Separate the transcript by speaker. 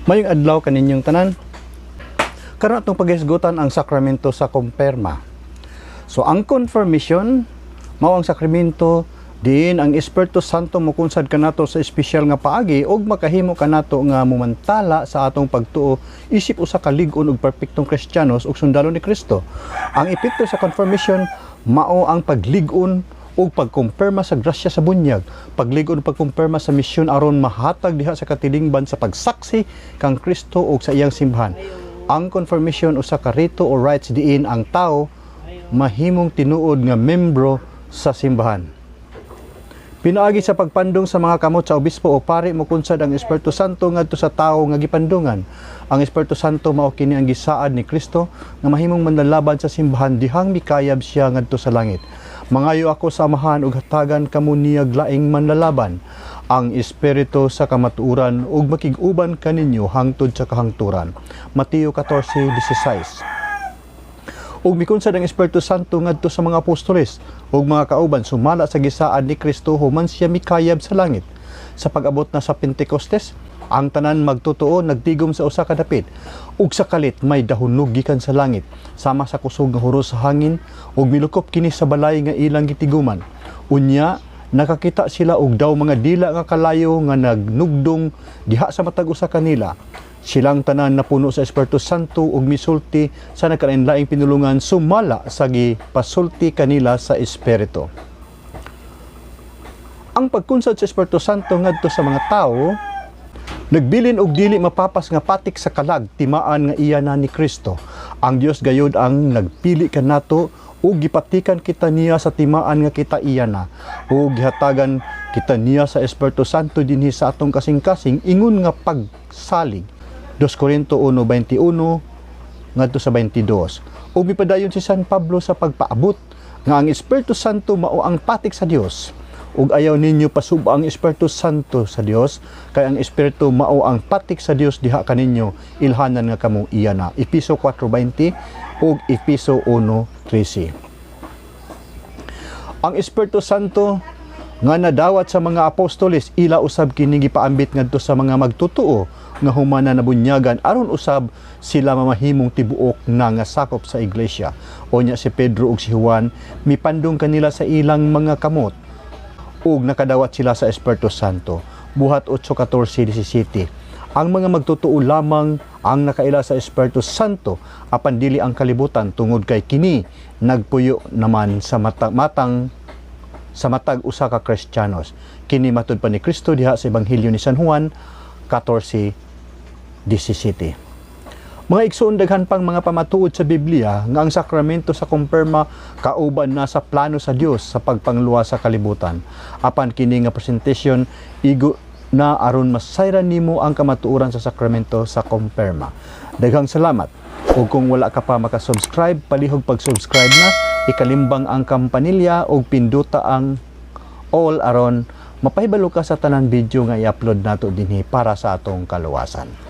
Speaker 1: Mayong adlaw kaninyong tanan. Karon atong paghisgutan ang sakramento sa kumpirma. So ang confirmation mao ang sakramento diin ang Espiritu Santo mokunsad kanato sa espesyal nga paagi ug makahimo kanato nga mumantala sa atong pagtuo isip usa ka lig-on ug perpektong Kristiyanos ug sundalo ni Kristo. Ang epekto sa confirmation mao ang paglig-on ug pagkumpirma sa grasya sa bunyag, paglig-on ug pagkumpirma sa misyon aron mahatag diha sa katilingban sa pagsaksi kang Kristo ug sa iyang simbahan. Ang confirmation usa ka rito o rites diin ang tao mahimong tinuod nga membro sa simbahan. Pinaagi sa pagpandong sa mga kamot sa obispo o pari mokunsad ang Espiritu Santo ngadto sa tawo nga gipandungan. Ang Espiritu Santo mao kini ang gisaad ni Kristo nga mahimong manlalaban sa simbahan dihang mikayab siya ngadto sa langit. Mangayo ako sa amahan ug hatagan kamo niyag laing manlalaban ang espiritu sa kamatuoran ug makig-uban kaninyo hangtod sa kahangturan. Mateo 14:16. Ug mikunsad ang Espiritu Santo ngadto sa mga apostoles ug mga kauban sumala sa gisaad ni Kristo human siya mikayab sa langit. Sa pag-abot na sa Pentecostes, ang tanan magtotoo nagtigom sa usa ka dapit ug sa kalit may dahunog gikan sa langit sama sa kusog nga huros sa hangin ug milukop kini sa balay nga ilang gitiguman. Unya nakakita sila og daw mga dila nga kalayo nga nagnugdong diha sa matag usa kanila. Silang tanan napuno sa Espiritu Santo ug misulti sa nagkalain-laing pinulungan sumala sa gipasulti kanila sa Espiritu. Ang pagkunsad sa Espiritu Santo ngadto sa mga tawo nagbilin og dili mapapas nga patik sa kalag timaan nga iya na ni Kristo. Ang Dios gayud ang nagpili kanato ug gipatikan kita niya sa timaan nga kita iya na ug gihatagan kita niya sa Espiritu Santo dinhi sa atong kasing-kasing ingon nga pagsalig. 2 Corinto 1:21 ngadto sa 22. Ug mipadayon si San Pablo sa pagpaabot nga ang Espiritu Santo mao ang patik sa Dios. Ug ayaw ninyo pasuba ang Espiritu Santo sa Dios kay ang Espiritu mao ang patik sa Dios diha kaninyo ilhanan nga kamo iya na. Efeso 4:20 ug Efeso 1:13. Ang Espiritu Santo nga nadawat sa mga apostoles ila usab kini gipaambit ngadto sa mga magtutuo nga humana nabunyagan aron usab sila mamahimong tibuok na nga sakop sa iglesia. Unya si Pedro ug si Juan mipandong kanila sa ilang mga kamot ug nakadawat sila sa Espiritu Santo. Buhat 8:14-17. Ang mga magtutuo lamang ang nakaila sa Espiritu Santo apan dili ang kalibutan tungod kay kini nagpuyo naman sa matag usa ka Kristiyanos. Kini matud pa ni Kristo diha sa Ebanghelyo ni San Juan 14:17. Mga igsoon daghan pang mga pamatuod sa Biblia nga ang sakramento sa kumpirma kauban na sa plano sa Dios sa pagpangluwa sa kalibutan. Apan kini nga presentasyon igo na aron masayran nimo ang kamatuoran sa sakramento sa kumpirma. Daghang salamat. Ug kung wala ka pa maka-subscribe, palihog pag-subscribe na, ikalimbang ang kampanilya ug pinduta ang all aron mapahibalo ka sa tanang video nga i-upload nato dinhi para sa atong kaluwasan.